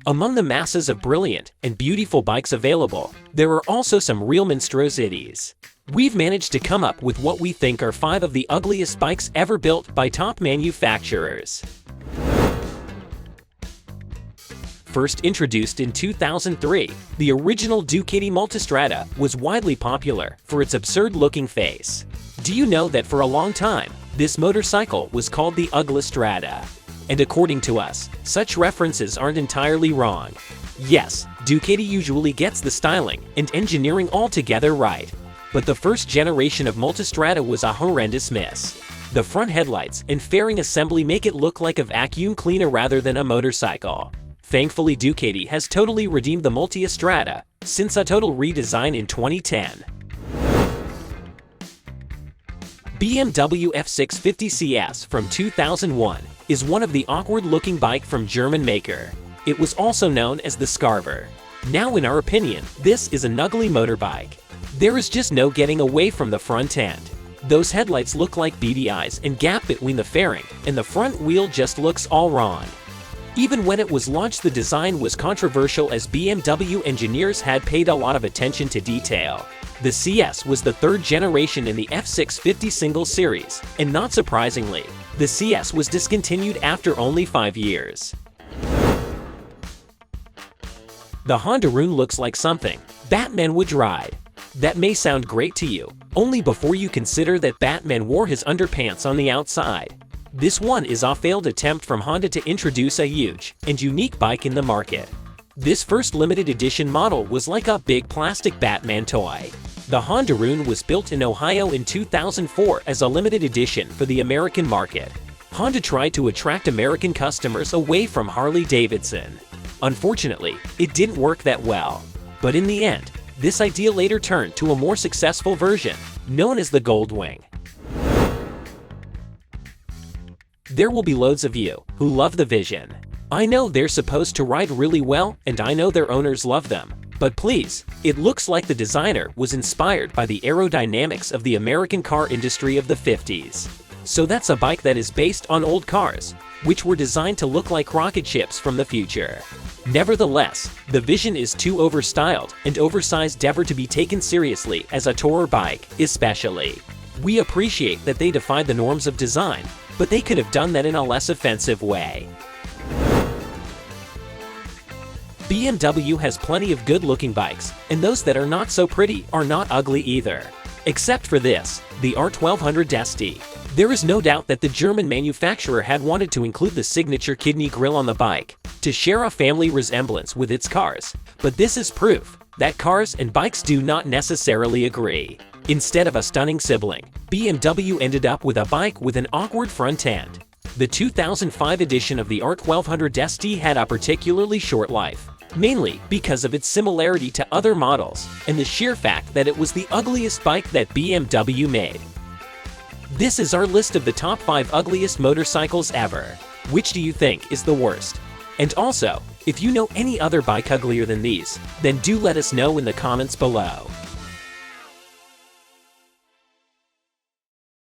Among the masses of brilliant and beautiful bikes available, there are also some real monstrosities. We've managed to come up with what we think are 5 of the ugliest bikes ever built by top manufacturers. First introduced in 2003, the original Ducati Multistrada was widely popular for its absurd-looking face. Do you know that for a long time, this motorcycle was called the UGLIEST? And according to us, such references aren't entirely wrong. Yes, Ducati usually gets the styling and engineering altogether right. But the first generation of Multistrada was a horrendous miss. The front headlights and fairing assembly make it look like a vacuum cleaner rather than a motorcycle. Thankfully, Ducati has totally redeemed the Multistrada since a total redesign in 2010. BMW F650 CS from 2001 is one of the awkward-looking bike from German maker. It was also known as the Scarver. Now, in our opinion, this is an ugly motorbike. There is just no getting away from the front end. Those headlights look like beady eyes and gap between the fairing, and the front wheel just looks all wrong. Even when it was launched, the design was controversial as BMW engineers had paid a lot of attention to detail. The CS was the 3rd generation in the F650 single series, and not surprisingly, the CS was discontinued after only 5 years. The Honda Rune looks like something Batman would ride. That may sound great to you, only before you consider that Batman wore his underpants on the outside. This one is a failed attempt from Honda to introduce a huge and unique bike in the market. This first limited edition model was like a big plastic Batman toy. The Honda Rune was built in Ohio in 2004 as a limited edition for the American market. Honda tried to attract American customers away from Harley-Davidson. Unfortunately, it didn't work that well. But in the end, this idea later turned to a more successful version, known as the Goldwing. There will be loads of you who love the Vision. I know they're supposed to ride really well, and I know their owners love them. But please, it looks like the designer was inspired by the aerodynamics of the American car industry of the 50s. So that's a bike that is based on old cars, which were designed to look like rocket ships from the future. Nevertheless, the Vision is too overstyled and oversized ever to be taken seriously as a tourer bike, especially. We appreciate that they defied the norms of design, but they could have done that in a less offensive way. BMW has plenty of good-looking bikes, and those that are not so pretty are not ugly either. Except for this, the R1200 ST. There is no doubt that the German manufacturer had wanted to include the signature kidney grille on the bike, to share a family resemblance with its cars, but this is proof that cars and bikes do not necessarily agree. Instead of a stunning sibling, BMW ended up with a bike with an awkward front end. The 2005 edition of the R1200 ST had a particularly short life, mainly because of its similarity to other models and the sheer fact that it was the ugliest bike that BMW made. This is our list of the top 5 ugliest motorcycles ever. Which do you think is the worst? And also, if you know any other bike uglier than these, then do let us know in the comments below.